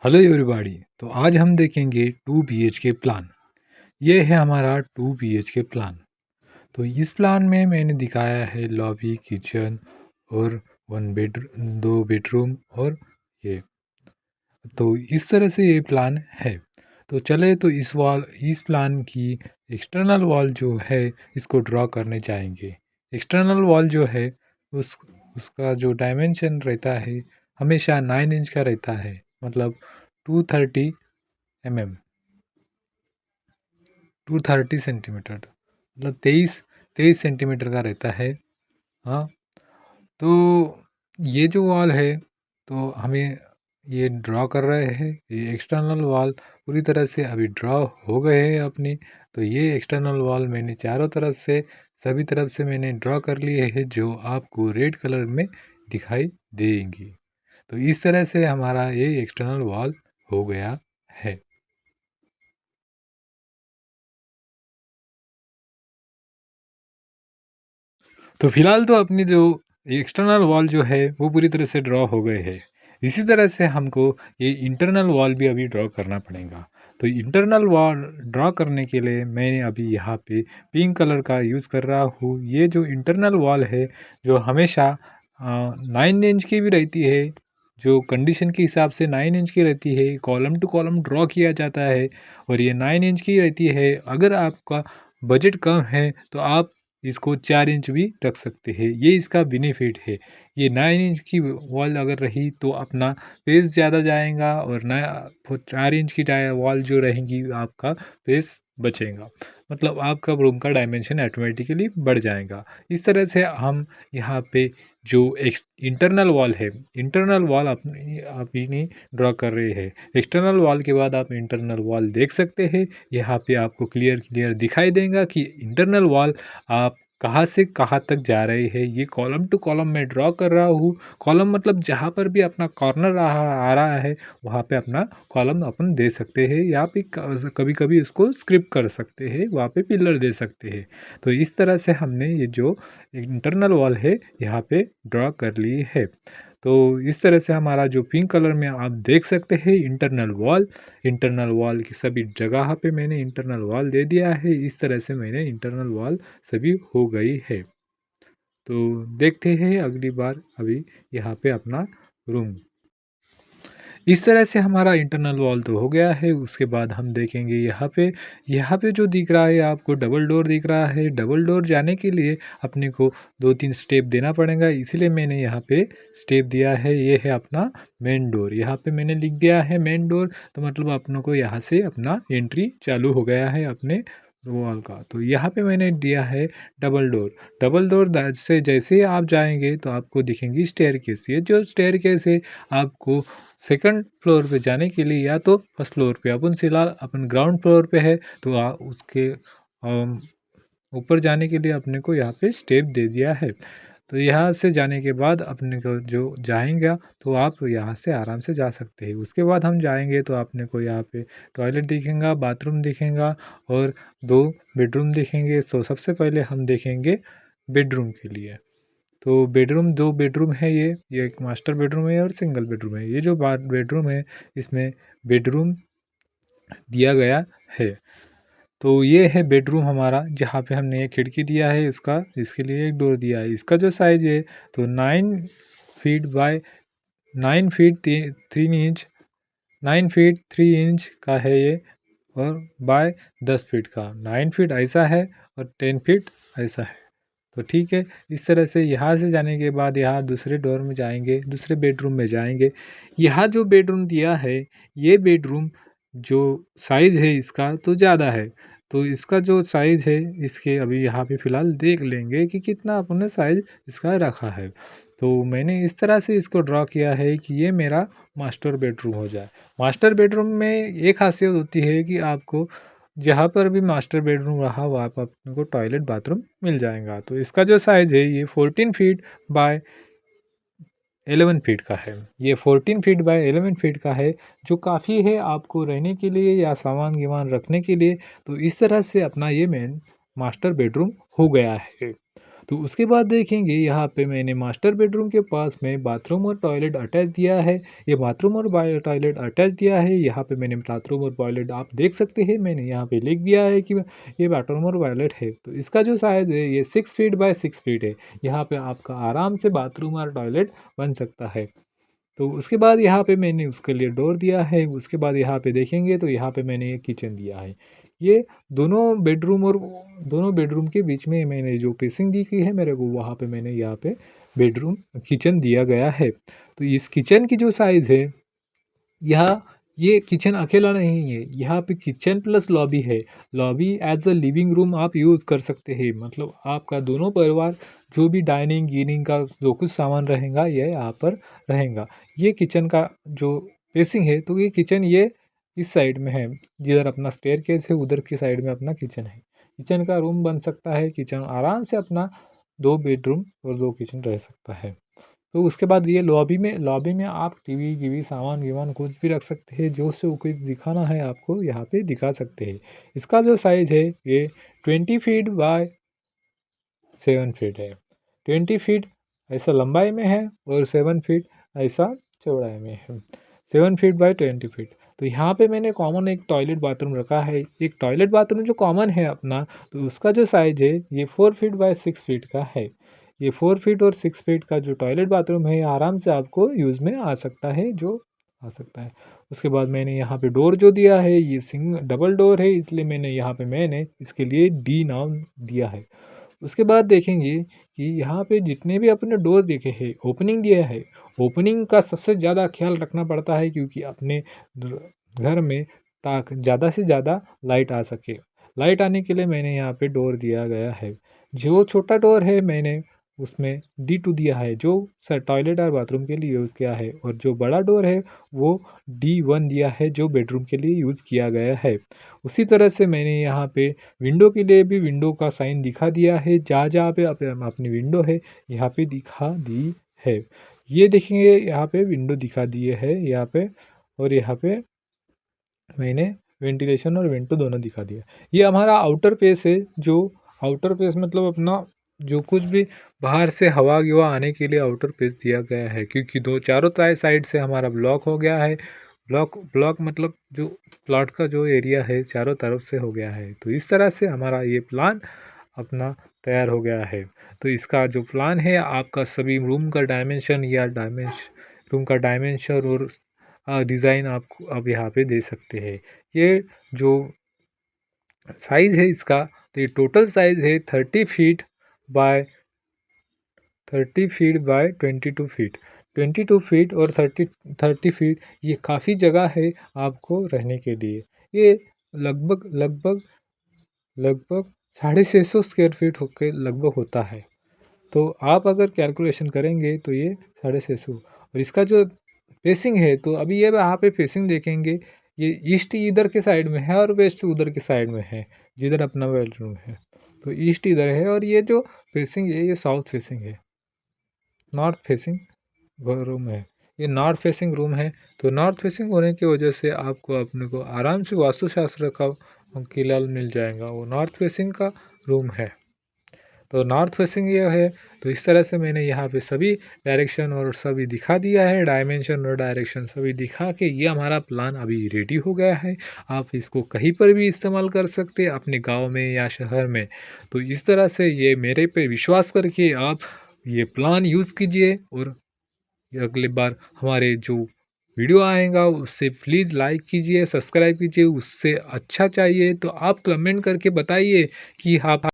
Hello everybody. तो आज हम देखेंगे 2 BHK प्लान। ये है हमारा 2 BHK प्लान। तो इस प्लान में मैंने दिखाया है लॉबी, किचन और 2 बेडरूम और ये। तो इस तरह से ये प्लान है। तो चले तो इस प्लान की एक्सटर्नल वॉल जो है इसको ड्रॉ करने चाहेंगे। एक्सटर्नल वॉल जो है उसका जो डायमेंशन रहता है हमेशा 9 इंच का रहता है, मतलब 230 mm, 230 सेंटीमीटर, मतलब तेईस तेईस सेंटीमीटर का रहता है। हाँ, तो ये जो वॉल है तो हमें ये ड्रॉ कर रहे हैं। ये एक्सटर्नल वॉल पूरी तरह से अभी ड्रॉ हो गए हैं अपनी। तो ये एक्सटर्नल वॉल मैंने चारों तरफ से सभी तरफ से मैंने ड्रॉ कर लिए हैं, जो आपको रेड कलर में दिखाई देंगी। तो इस तरह से हमारा ये एक्सटर्नल वॉल हो गया है। तो फिलहाल तो अपनी जो एक्सटर्नल वॉल जो है वो पूरी तरह से ड्रॉ हो गए हैं। इसी तरह से हमको ये इंटरनल वॉल भी अभी ड्रॉ करना पड़ेगा। तो इंटरनल वॉल ड्रॉ करने के लिए मैंने अभी यहाँ पे पिंक कलर का यूज़ कर रहा हूँ। ये जो इंटरनल वॉल है जो हमेशा 9 इंच की भी रहती है, जो कंडीशन के हिसाब से 9 इंच की रहती है, कॉलम टू कॉलम ड्रॉ किया जाता है और ये 9 इंच की रहती है। अगर आपका बजट कम है तो आप इसको 4 इंच भी रख सकते हैं। ये इसका बेनिफिट है। ये 9 इंच की वॉल अगर रही तो अपना पेस ज़्यादा जाएगा, और नया 4 इंच की वॉल जो रहेगी आपका पेस बचेगा, मतलब आपका रूम का डायमेंशन ऑटोमेटिकली बढ़ जाएगा। इस तरह से हम यहाँ पे जो इंटरनल वॉल है, इंटरनल वॉल अपनी ड्रॉ कर रहे हैं। एक्सटर्नल वॉल के बाद आप इंटरनल वॉल देख सकते हैं। यहाँ पे आपको क्लियर दिखाई देगा कि इंटरनल वॉल आप कहाँ से कहाँ तक जा रहे हैं। ये कॉलम टू कॉलम मैं ड्रॉ कर रहा हूँ। कॉलम मतलब जहाँ पर भी अपना कॉर्नर आ रहा है वहाँ पे अपना कॉलम अपन दे सकते हैं, या फिर कभी कभी इसको स्क्रिप कर सकते हैं, वहाँ पे पिलर दे सकते हैं। तो इस तरह से हमने ये जो इंटरनल वॉल है यहाँ पे ड्रॉ कर ली है। तो इस तरह से हमारा जो पिंक कलर में आप देख सकते हैं इंटरनल वॉल की सभी जगह पे मैंने इंटरनल वॉल दे दिया है। इस तरह से मैंने इंटरनल वॉल सभी हो गई है। तो देखते हैं अगली बार अभी यहाँ पे अपना रूम। इस तरह से हमारा इंटरनल वॉल तो हो गया है। उसके बाद हम देखेंगे यहाँ पे जो दिख रहा है आपको डबल डोर दिख रहा है। डबल डोर जाने के लिए अपने को 2-3 स्टेप देना पड़ेगा, इसीलिए मैंने यहाँ पे स्टेप दिया है। ये है अपना मेन डोर। यहाँ पे मैंने लिख दिया है मेन डोर, तो मतलब अपनों को यहाँ से अपना एंट्री चालू हो गया है अपने वॉल का। तो यहाँ पे मैंने दिया है डबल डोर। डबल डोर से जैसे ही आप जाएंगे तो आपको दिखेंगी स्टेयरकेस। ये जो स्टेयरकेस है आपको सेकंड फ्लोर पे जाने के लिए, या तो फर्स्ट फ्लोर पे, अपन फिलहाल अपन ग्राउंड फ्लोर पे है तो उसके ऊपर जाने के लिए अपने को यहाँ पे स्टेप दे दिया है। तो यहाँ से जाने के बाद अपने को जो जाएंगे तो आप यहाँ से आराम से जा सकते हैं। उसके बाद हम जाएंगे तो अपने को यहाँ पे टॉयलेट दिखेगा, बाथरूम दिखेगा और 2 बेडरूम दिखेंगे। तो सबसे पहले हम देखेंगे बेडरूम के लिए। तो बेडरूम 2 बेडरूम है। ये एक मास्टर बेडरूम है और सिंगल बेडरूम है। ये जो बेडरूम है इसमें बेडरूम दिया गया है। तो ये है बेडरूम हमारा, जहाँ पे हमने एक खिड़की दिया है इसका, इसके लिए एक डोर दिया है। इसका जो साइज है तो 9 feet by 9 feet 3 inch, 9 feet 3 inch का है ये, और बाय 10 फीट का। 9 फीट ऐसा है और 10 फीट ऐसा है। तो ठीक है। इस तरह से यहाँ से जाने के बाद यहाँ दूसरे डोर में जाएंगे, दूसरे बेडरूम में जाएंगे। यहाँ जो बेडरूम दिया है ये बेडरूम जो साइज़ है इसका तो ज़्यादा है। तो इसका जो साइज़ है इसके अभी यहाँ पे फ़िलहाल देख लेंगे कि कितना अपने साइज़ इसका रखा है। तो मैंने इस तरह से इसको ड्रॉ किया है कि ये मेरा मास्टर बेडरूम हो जाए। मास्टर बेडरूम में एक खासियत होती है कि आपको जहाँ पर भी मास्टर बेडरूम रहा वहाँ पर अपने को टॉयलेट बाथरूम मिल जाएगा। तो इसका जो साइज़ है ये 14 फीट बाय 11 फीट का है। ये 14 फीट बाय 11 फीट का है, जो काफ़ी है आपको रहने के लिए या सामान गिमान रखने के लिए। तो इस तरह से अपना ये मेन मास्टर बेडरूम हो गया है। तो उसके बाद देखेंगे यहाँ पे मैंने मास्टर बेडरूम के पास में बाथरूम और टॉयलेट अटैच दिया है। ये बाथरूम और टॉयलेट अटैच दिया है। यहाँ पे मैंने बाथरूम और टॉयलेट आप देख सकते हैं, मैंने यहाँ पे लिख दिया है कि ये बाथरूम और टॉयलेट है। तो इसका जो साइज़ है ये 6 फीट बाय 6 फीट है। यहाँ पे आपका आराम से बाथरूम और टॉयलेट बन सकता है। तो उसके बाद यहाँ पे मैंने उसके लिए डोर दिया है। उसके बाद यहाँ पे देखेंगे तो यहाँ पे मैंने एक किचन दिया है। ये दोनों बेडरूम के बीच में मैंने जो स्पेसिंग दी की है मेरे को, वहाँ पे मैंने यहाँ पे बेडरूम किचन दिया गया है। तो इस किचन की जो साइज़ है, यहाँ ये किचन अकेला नहीं है, यहाँ पे किचन प्लस लॉबी है। Lobby as a living room आप यूज़ कर सकते हैं। मतलब आपका दोनों परिवार जो भी डाइनिंग गिनिंग का जो कुछ सामान रहेगा ये यहाँ पर रहेगा। ये किचन का जो फेसिंग है, तो ये किचन ये इस साइड में है, जिधर अपना स्टेयरकेस है उधर की साइड में अपना किचन है। किचन का रूम बन सकता है। किचन आराम से अपना 2 बेडरूम और 2 किचन रह सकता है। तो उसके बाद ये लॉबी में आप टीवी वीवी सामान वीमान कुछ भी रख सकते हैं। जो से कुछ दिखाना है आपको यहाँ पे दिखा सकते हैं। इसका जो साइज़ है ये 20 फीट बाय 7 फीट है। 20 फीट ऐसा लंबाई में है और 7 फीट ऐसा चौड़ाई में है। 7 फीट बाय 20 फीट। तो यहाँ पे मैंने कॉमन एक टॉयलेट बाथरूम रखा है। एक टॉयलेट बाथरूम जो कॉमन है अपना, तो उसका जो साइज़ है ये 4 फीट बाय 6 फीट का है। ये 4 फीट और 6 फीट का जो टॉयलेट बाथरूम है, आराम से आपको यूज़ में आ सकता है, उसके बाद मैंने यहाँ पे डोर जो दिया है ये डबल डोर है, इसलिए मैंने इसके लिए डी नाम दिया है। उसके बाद देखेंगे कि यहाँ पे जितने भी अपने डोर देखे हैं, ओपनिंग दिया है, ओपनिंग का सबसे ज़्यादा ख्याल रखना पड़ता है, क्योंकि अपने घर में ताक ज़्यादा से ज़्यादा लाइट आ सके। लाइट आने के लिए मैंने यहाँ पे डोर दिया गया है। जो छोटा डोर है मैंने उसमें D2 दिया है, जो सर टॉयलेट और बाथरूम के लिए यूज़ किया है, और जो बड़ा डोर है वो D1 दिया है, जो बेडरूम के लिए यूज़ किया गया है। उसी तरह से मैंने यहाँ पे विंडो के लिए भी विंडो का साइन दिखा दिया है। जहाँ जहाँ पे अपनी विंडो है यहाँ पे दिखा दी है। ये देखेंगे यहाँ पे विंडो दिखा दिए है यहाँ पे, और यहाँ पे मैंने वेंटिलेशन और वेंटो दोनों दिखा दिया। ये हमारा आउटर पेस है। जो आउटर पेस मतलब अपना जो कुछ भी बाहर से हवा गिवा आने के लिए आउटर पेस दिया गया है, क्योंकि दो चारों साइड से हमारा ब्लॉक हो गया है। ब्लॉक मतलब जो प्लॉट का जो एरिया है चारों तरफ से हो गया है। तो इस तरह से हमारा ये प्लान अपना तैयार हो गया है। तो इसका जो प्लान है, आपका सभी रूम का डायमेंशन और डिज़ाइन आप यहाँ पे दे सकते हैं। ये जो साइज़ है इसका, तो ये टोटल साइज़ है 30 फीट बाय 22 फीट। 22 फीट और 30 फीट, ये काफ़ी जगह है आपको रहने के लिए। ये लगभग लगभग लगभग 650 स्क्वायर फीट होके लगभग होता है। तो आप अगर कैलकुलेशन करेंगे तो ये 650, और इसका जो फेसिंग है, तो अभी ये यहाँ पे फेसिंग देखेंगे, ये ईस्ट इधर के साइड में है और वेस्ट उधर के साइड में है, जिधर अपना बेडरूम है। तो ईस्ट इधर है और ये जो फेसिंग है ये साउथ फेसिंग है, नॉर्थ फेसिंग रूम है। ये नॉर्थ फेसिंग रूम है। तो नॉर्थ फेसिंग होने की वजह से आपको अपने को आराम से वास्तुशास्त्र का किलाल मिल जाएगा। वो नॉर्थ फेसिंग का रूम है। तो नॉर्थ फेसिंग ये है। तो इस तरह से मैंने यहाँ पे सभी डायरेक्शन और सभी दिखा दिया है, डायमेंशन और डायरेक्शन सभी दिखा के ये हमारा प्लान अभी रेडी हो गया है। आप इसको कहीं पर भी इस्तेमाल कर सकते हैं, अपने गांव में या शहर में। तो इस तरह से ये मेरे पे विश्वास करके आप ये प्लान यूज़ कीजिए, और अगली बार हमारे जो वीडियो आएगा उससे प्लीज़ लाइक कीजिए, सब्सक्राइब कीजिए। उससे अच्छा चाहिए तो आप कमेंट करके बताइए कि आप